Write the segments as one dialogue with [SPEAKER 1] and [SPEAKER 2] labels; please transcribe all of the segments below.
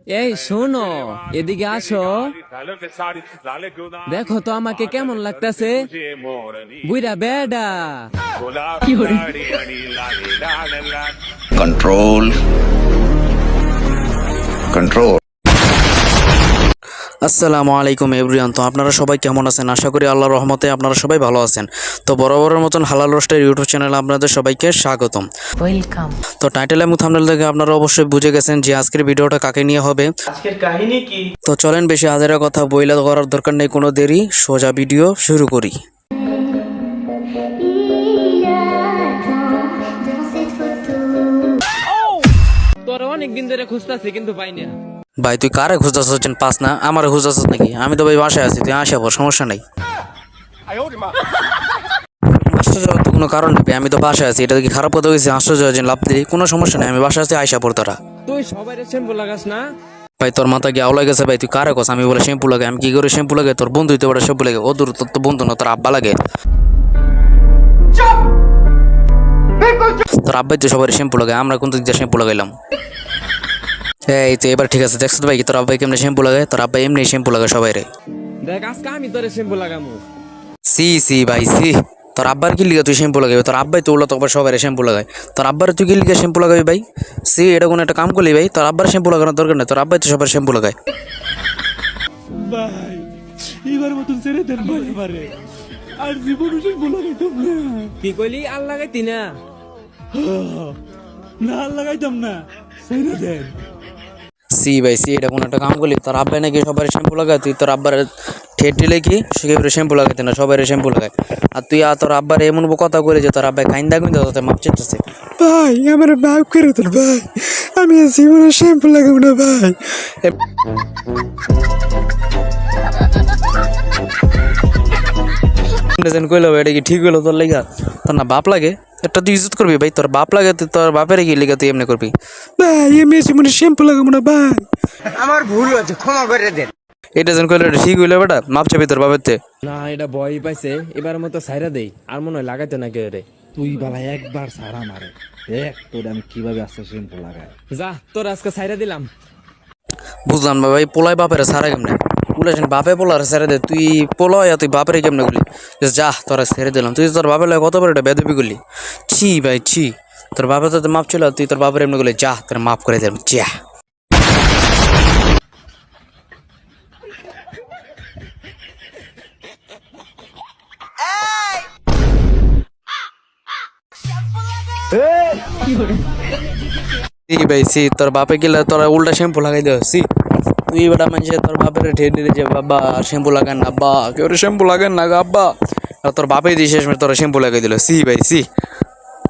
[SPEAKER 1] এই শোনো, এদিকে আসো। দেখো তো আমাকে কেমন লাগতেছে, বুইরা বেডা।
[SPEAKER 2] Control control.
[SPEAKER 3] আসসালামু আলাইকুম এভরিওয়ান। তো আপনারা সবাই কেমন আছেন? আশা করি আল্লাহর রহমতে আপনারা সবাই ভালো আছেন। তো বরাবরের মতন হালাল রোস্টের ইউটিউব চ্যানেলে আপনাদের সবাইকে স্বাগতম।
[SPEAKER 4] ওয়েলকাম।
[SPEAKER 3] তো টাইটেল এবং থাম্বনেল থেকে আপনারা অবশ্যই বুঝে গেছেন যে আজকের ভিডিওটা কাকে নিয়ে হবে।
[SPEAKER 5] আজকের কাহিনী কি?
[SPEAKER 3] তো চলেন বেশি হাজারের কথা বইলা করার দরকার নেই কোনো দেরি, সোজা ভিডিও শুরু করি।
[SPEAKER 1] তোর অনেকদিন ধরে খুঁজতাছি কিন্তু পাই না।
[SPEAKER 3] ভাই তুই কারে খুঁজতেছেন? পাস না আমারে খুঁজতেছিস নাকি? আমি তো ভাই বাসায় আছি, তুই আসা পর, সমস্যা নাই। আশ্চর্য তো কোনো কারণ নেই, আমি তো বাসায় আছি। এটা কি খারাপ কথা হয়েছে? আশ্চর্য লাভ দিই, কোনো সমস্যা নেই, আমি বাসায় আছি, আইসা পর তোরা।
[SPEAKER 1] তুই সবাই শ্যাম্পু লাগাস না?
[SPEAKER 3] ভাই তোর মাথা কি আওলা গেছে? ভাই তুই কারে কস আমি বলে শ্যাম্পু লাগে? আমি কি করে শ্যাম্পু লাগে? তোর বন্ধু হইতে পারে শ্যাম্পু লাগে, ও দূর, তোর তো বন্ধু না, তোর আব্বা লাগে। তোর আব্বাই তো সবাই শ্যাম্পু লাগে, আমরা কোন দিক দিয়ে শ্যাম্পু লাগাইলাম? এই তো এবার ঠিক আছে, দেখছো তো ভাই তোর আব্বাই কেমনি শ্যাম্পু লাগায়? তোর আব্বাই এমনি শ্যাম্পু লাগায় সবাই রে।
[SPEAKER 1] দেখ আজকে আমি তোরে শ্যাম্পু লাগামু।
[SPEAKER 3] সি সি ভাই সি, তোর আব্বার কি লিগা তুই শ্যাম্পু লাগাবি? তোর আব্বাই তো ওগুলো তো সবাই শ্যাম্পু লাগায়, তোর আব্বার তুই কি লিগা শ্যাম্পু লাগাবি ভাই? সি, এটা কোনো একটা কাম করলি ভাই? তোর আব্বার শ্যাম্পু লাগানোর দরকার নেই, তোর আব্বাই তো সবার শ্যাম্পু লাগায়।
[SPEAKER 5] ভাই এবার মতন ছেড়ে দেন ভাই, এবারে আর জীবন শ্যাম্পু লাগাইতাম না।
[SPEAKER 1] কি কইলি? আর লাগাইতি না?
[SPEAKER 5] না আর লাগাইতাম না, ছেড়ে দেন।
[SPEAKER 3] সি ভাই সি, এটা কোনো একটা কাম করলি? তোর আব্বাই নাকি সবার শ্যাম্পু লাগায়, তুই তোর আব্বার ঠেট দিলে কি সে শ্যাম্পু লাগাইতে না, সবাই শ্যাম্পু লাগায়। আর তুই তোর আব্বার এমন কথা করে যে তোর আব্বাই কাইন্দা কিন্তু তোতে মাপ চেতেছে।
[SPEAKER 5] ভাই আমার মাফ করে দেন ভাই, আমি আর জীবনে শ্যাম্পু লাগাবো না ভাই।
[SPEAKER 3] কইলো এটা কি ঠিক হইলো তোর লেগা? তোর না বাপ লাগে? একটা তুই ইজ্জত করবি ভাই, তোর বাপ লাগে, তুই তোর বাপের কি লেগা তুই এমনি করবি?
[SPEAKER 5] ভাই আমি আর জীবনে শ্যাম্পু লাগাবো না ভাই।
[SPEAKER 6] আমার ভুল হয়েছে, ক্ষমা করে দেন।
[SPEAKER 3] এটা যেন কইলো এটা ঠিক হইলো বেটা, মাপ চাবি তোর বাপের তে।
[SPEAKER 1] না, এটা ভয় পাইছে, এবার মতো সাইরা দেই, আর মনে হয় লাগাইতে না কেউ রে।
[SPEAKER 7] তুই বালা একবার সারা মারে দেখ তোর আমি কিভাবে আস্তে শ্যাম্পু লাগাই।
[SPEAKER 1] যা, তোর আজকে সাইরা দিলাম।
[SPEAKER 3] বুঝলাম না ভাই, পোলাই বাপের সারা কেমনে? বলেছেন বাপে পোলার ছেড়ে দে, তুই পোলা তুই বাপের কেমনে গুলি? যা তোরা ছেড়ে দিলাম, তুই তোর বাপের লাগে কত বড় এটা বেদবি করলি? ছি ভাই ছি, তোর বাপের তো মাপ ছিল, তুই তোর বাপের এমনি গুলি, যা তোর মাফ করে দিলাম, যা। ভাই সি, তোর বাপে গেলে তোরা উল্টা শ্যাম্পু লাগাই দেও। সি, তুই বেটা মানুষ তোর বাপের ঠেট দিলে যে বাবা শ্যাম্পু লাগান না, বা কেউ শ্যাম্পু লাগান না গা আব্বা, আর তোর বাপে দিয়ে শেষ তোরা শ্যাম্পু লাগাই দিল। সি ভাই সি,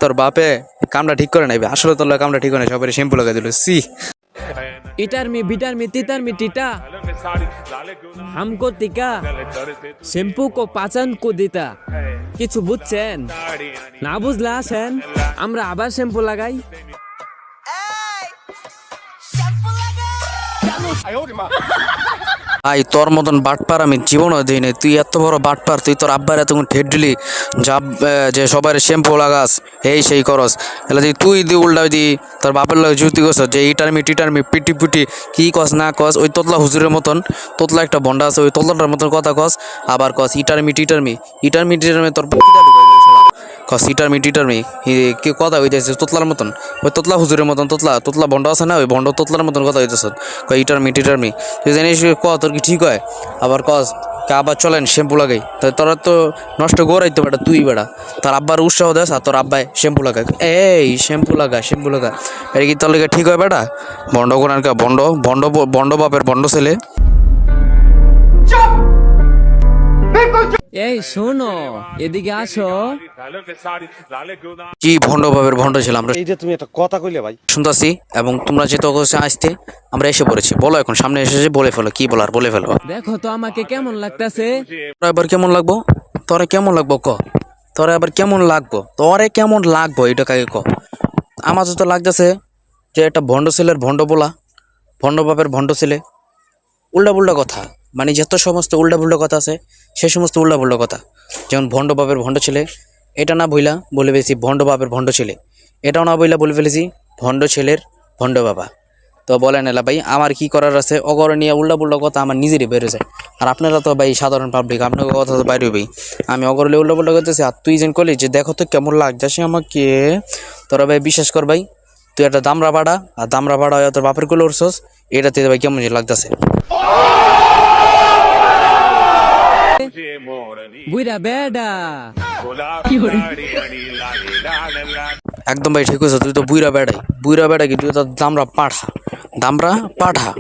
[SPEAKER 3] তোর বাপে কামটা ঠিক করে নাই, আসলে তোর কামটা ঠিক করে নাই, সবাই শ্যাম্পু লাগাই দিল। সি,
[SPEAKER 1] ইটার মি বিটার মি তিতার মি টিটা হামকো টিকা শ্যাম্পু কো পাচন কো দিতা। কিছু বুঝছেন? না বুঝলে আসেন, আমরা আবার শ্যাম্পু লাগাই।
[SPEAKER 3] ভাই তোর মতন বাটপার আমি জীবনও দিই নাই। তুই এত বড় বাটপার, তুই তোর আব্বার এতক্ষণ ঠেট দিলি যা যে সবাই শ্যাম্পু লাগাস এই সেই করস, এলা তুই দি উল্টা দি তোর বাপের লাগে যুক্তি করছ যে ইটারমি টিটারমি পিটি পিটি কি কস না কস, ওই তোতলা হুজুরের মতন, তোতলা একটা বন্ডা আছে ওই তোতলাটার মতন কথা কস, আবার কস ইটারমি টিটারমি। ইটারমি টিটারমি তোর কস ইটারমি টিটারমি কি কথা হইতেছে তোতলার মতন, ওই তোতলা হুজুরের মতন, তোতলা তোতলা বন্ড আছে না, ওই বন্ড তোতলার মতন কথা হইতেছে। কয় ইটারমি টিটারমি, তুই জানিস ক তোর কি ঠিক হয়? আবার কস আবার চলেন শ্যাম্পু লাগাই, তাই তোরা তো নষ্ট করাইতো বেটা তুই বেটা, তোর আব্বার উৎসাহ দেস আর তোর আব্বাই শ্যাম্পু লাগাই। এই শ্যাম্পু লাগা শ্যাম্পু লাগা, এটা কি তোর লেগে ঠিক হয় বেটা? বন্ড কোনার কা বন্ড বন্ড বন্ড বাপের বন্ড ছেলে।
[SPEAKER 1] এই শোনো, এদিকে আসো।
[SPEAKER 3] কি ভন্ড বাপের ভন্ড ছিলাম আমরা,
[SPEAKER 6] এই যে তুমি একটা কথা কইলে ভাই,
[SPEAKER 3] শুনতাছি, এবং তোমরা যেহেতু আসতে আমরা এসে পড়েছি, বলো এখন সামনে এসেছে, বলে ফেলো কি বলার বলে ফেলো।
[SPEAKER 1] দেখো তো আমাকে কেমন লাগতেছে।
[SPEAKER 3] তোরা এবার কেমন লাগবো? তোরে কেমন লাগবো ক? তোরা এবার কেমন লাগবো? তোরে কেমন লাগবো এটা কাকে ক? আমার তো লাগতেছে যে একটা ভণ্ড ছেলের ভণ্ড বলা, ভণ্ড বাপের ভণ্ড ছেলে, উল্টা পুল্টা কথা, মানে যত সমস্ত উল্টা পুল্টা কথা আছে সে সমস্ত উল্টা পুল্টা কথা। যেমন ভণ্ড বাপের ভণ্ড ছেলে, এটা না বইলা বলে ফেলেছি ভণ্ড বাপের ভণ্ড ছেলে, এটাও না বইলা বলে ফেলেছি ভণ্ড ছেলের ভণ্ড বাবা। তো বলেন এলা ভাই আমার কি করার আছে, অগর নিয়ে উল্টা পুল্টা কথা আমার নিজেরই বেড়ে যায়। আর আপনারা তো ভাই সাধারণ পাবলিক, আপনার কথা তো বাইরে ভাই, আমি অগরলে উল্টা পুল্টা করতেছি আর তুই যেন করলি যে দেখো তো কেমন লাগতেছে আমাকে, তোরা ভাই বিশ্বাস কর ভাই, তুই একটা দামরা পাড়া আর দামরা পাড়া হয়ে তোর বাপের কোলে উঠছস, এটাতে ভাই কেমন যে লাগতেছে।
[SPEAKER 1] বুইরা বেডা
[SPEAKER 3] একদম ভাই ঠিক আছে, তুই তো বুইরা বেড়া কি, তুই তো দামরা পাঠা, দামরা পাঠা,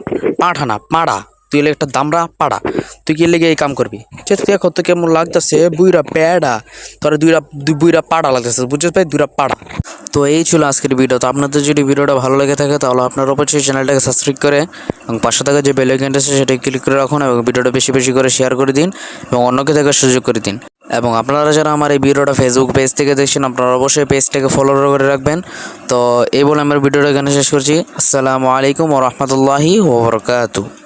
[SPEAKER 3] পাঠা না পাড়া, তুই এলে একটা দামরা পাড়া, তুই কি লেগে এই কাম করবি? যে দেখো তো কেমন লাগতেছে বুইরা বেড়া, তোর দুই বুইরা পাড়া লাগতেছে, বুঝছিস ভাই, দুইরা পাড়া। তো এই ছিল আজকের ভিডিও। তো আপনাদের যদি ভিডিওটা ভালো লেগে থাকে তাহলে আপনার অবশ্যই চ্যানেলটাকে সাবস্ক্রাইব করে এবং পাশে থাকা যে বেল আইকনটা আছে সেটা ক্লিক করে রাখুন এবং ভিডিওটা বেশি বেশি করে শেয়ার করে দিন এবং অন্যকে দেখার সুযোগ করে দিন। এবং আপনারা যারা আমার এই ভিডিওটা ফেসবুক পেজ থেকে দেখছেন আপনারা অবশ্যই পেজটাকে ফলো করে রাখবেন। তো এই বলে আমার ভিডিওটা এখানে শেষ করছি। আসসালামু আলাইকুম ওয়া রাহমাতুল্লাহি ওয়া বারাকাতুহু।